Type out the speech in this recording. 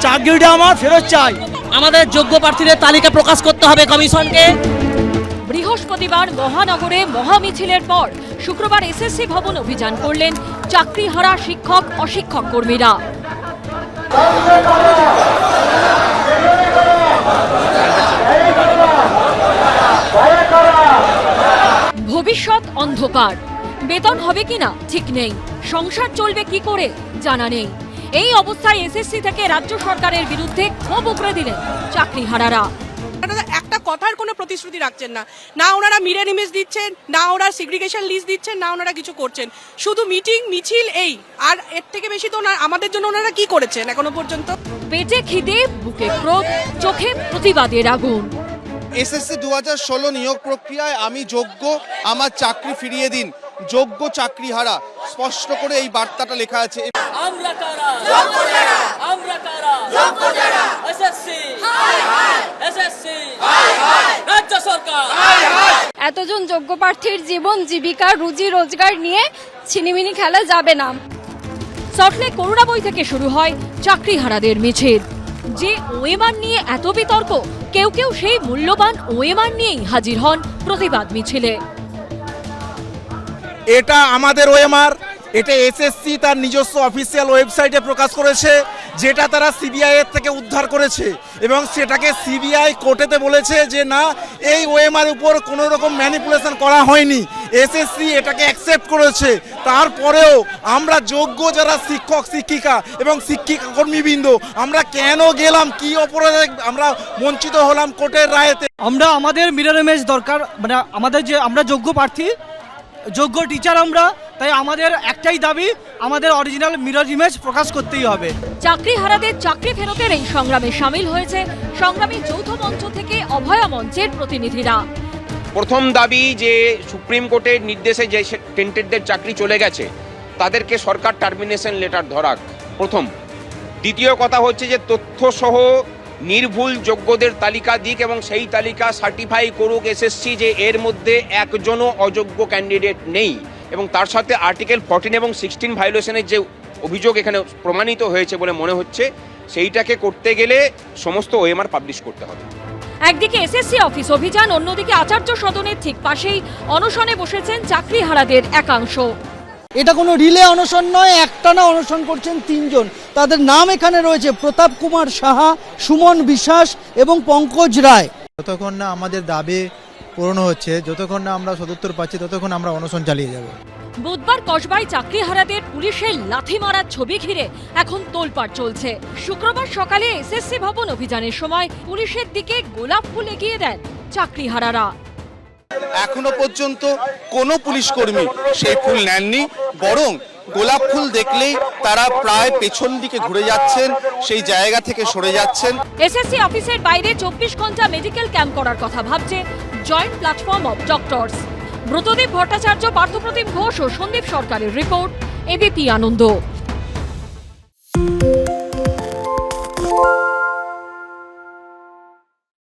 চাকরিটা আমার ফেরত চাই। আমাদের যোগ্য প্রার্থীদের তালিকা প্রকাশ করতে হবে কমিশনকে। বৃহস্পতিবার মহানগরে মহামিছিলের পর শুক্রবার এসএসসি ভবন অভিযান করলেন চাকরিহারা শিক্ষক অশিক্ষক কর্মীরা। ভবিষ্যৎ অন্ধকার, বেতন হবে কিনা ঠিক নেই, সংসার চলবে কি করে জানা নেই। এই অবস্থায় এসএসসি থেকে রাজ্য সরকারের বিরুদ্ধে ক্ষোভ উগরে দিলেন চাকরিহারারা। একটা কথার কোনো প্রতিশ্রুতি রাখছেন না, না ওনারা মিরর ইমেজ দিচ্ছেন, না ওনারা সিগ্রিগেশন লিস্ট দিচ্ছেন, না ওনারা কিছু করছেন, শুধু মিটিং মিছিল এই। আর এর থেকে বেশি তো আমাদের জন্য ওনারা কি করেছেন এখনো পর্যন্ত? পেটে খিদে, বুকে ক্রোধ, চোখে প্রতিবাদের আগুন। এসএসসি 2016 নিয়োগ প্রক্রিয়ায় আমি যোগ্য, আমার চাকরি ফিরিয়ে দিন। যোগ্য চাকরিহারা, স্পষ্ট করে এই বার্তাটা লেখা আছে। আমরা কারা? যোগ্য যারা। আমরা কারা? যোগ্য যারা। SSC high high, SSC high high, রাজ্য সরকার হাই হাই। এতজন যোগ্য প্রার্থীর জীবন জীবিকা রুজি রোজগার নিয়ে ছিনিমিনি খেলা যাবে না। সল্টলেক করুণাবই থেকে শুরু হয় চাকরিহারাদের মিছিল। যে ওএমআর নিয়ে এত বিতর্ক, কেউ কেউ সেই মূল্যবান ওএমআর নিয়েই হাজির হন প্রতিবাদ মিছিলে। এটা আমাদের ওএমআর, এটা এসএসসি তার নিজস্ব অফিসিয়াল ওয়েবসাইটে প্রকাশ করেছে, যেটা তারা সিবিআই এর থেকে উদ্ধার করেছে এবং সেটাকে সিবিআই কোর্টেতে বলেছে যে না, এই ওএমআর উপর কোনো রকম ম্যানিপুলেশন করা হয়নি। এসএসসি এটাকে অ্যাকসেপ্ট করেছে। তারপরেও আমরা যোগ্য যারা শিক্ষক শিক্ষিকা এবং শিক্ষিকা কর্মীবৃন্দ, আমরা কেন গেলাম, কি অপরাধে আমরা বঞ্চিত হলাম কোর্টের রায়েতে? আমরা আমাদের মিরর ইমেজ দরকার, মানে আমাদের যে আমরা যোগ্য প্রার্থী, যোগ্য টিচার আমরা, তাই আমাদের একটাই দাবি, আমাদের অরিজিনাল মিরর ইমেজ প্রকাশ করতেই হবে। চাকরিহারাদের চাকরি ফেরতের এই সংগ্রামে সামিল হয়েছে সংগ্রামী যৌথ মঞ্চ থেকে অভয়া মঞ্চের প্রতিনিধিরা। প্রথম দাবি যে সুপ্রিম কোর্টের নির্দেশে যে টেন্টেডদের চাকরি চলে গেছে তাদেরকে সরকার টার্মিনেশন লেটার ধরাক প্রথম। দ্বিতীয় কথা হচ্ছে যে তথ্যসহ নির্ভুল যোগ্যদের তালিকা দিক এবং সেই তালিকা সার্টিফাই করুক এসএসসি যে এর মধ্যে একজনও অযোগ্য ক্যান্ডিডেট নেই, এবং তার সাথে আর্টিকেল 14 এবং 16 ভায়োলেশনের যে অভিযোগ এখানে প্রমাণিত হয়েছে বলে মনে হচ্ছে, সেইটাকে করতে গেলে সমস্ত ওএমআর পাবলিশ করতে হবে। একদিকে এসএসসি অফিস অভিযান, অন্যদিকে আচার্য সদনের ঠিক পাশেই অনশনে বসেছেন চাকরিহারাদের একাংশ। এটা কোনো রিলে অনশন নয়, একটানা অনশন করছেন তিনজন। তাদের নাম এখানে রয়েছে প্রতাপ কুমার সাহা, সুমন বিশ্বাস এবং পঙ্কজ রায়। যতক্ষণ না আমাদের দাবি পূরণ হচ্ছে, যতক্ষণ না আমরা সদুত্তর পাচ্ছি, ততক্ষণ আমরা অনশন চালিয়ে যাব। বুধবার কসবায় চাকরিহারাদের পুলিশের লাথি মারার ছবি ঘিরে এখন তোলপাড় চলছে। শুক্রবার সকালে এসএসসি ভবন অভিযানের সময় পুলিশের দিকে গোলাপ ফুল এগিয়ে দেন চাকরিহারারা। এখনো পর্যন্ত কোনো পুলিশ কর্মী সেই ফুল নেননি, বরং গোলাপ ফুল দেখলেই তারা প্রায় পেছন দিকে ঘুরে যাচ্ছেন, সেই জায়গা থেকে সরে যাচ্ছেন। এসএসসি অফিসের বাইরে 24 ঘন্টা মেডিকেল ক্যাম্প করার কথা ভাবছে joint platform of doctors. Bratadip Bhattacharya, Parthapratim Ghosh ও সন্দীপ সরকারের রিপোর্ট, এবিপি আনন্দ।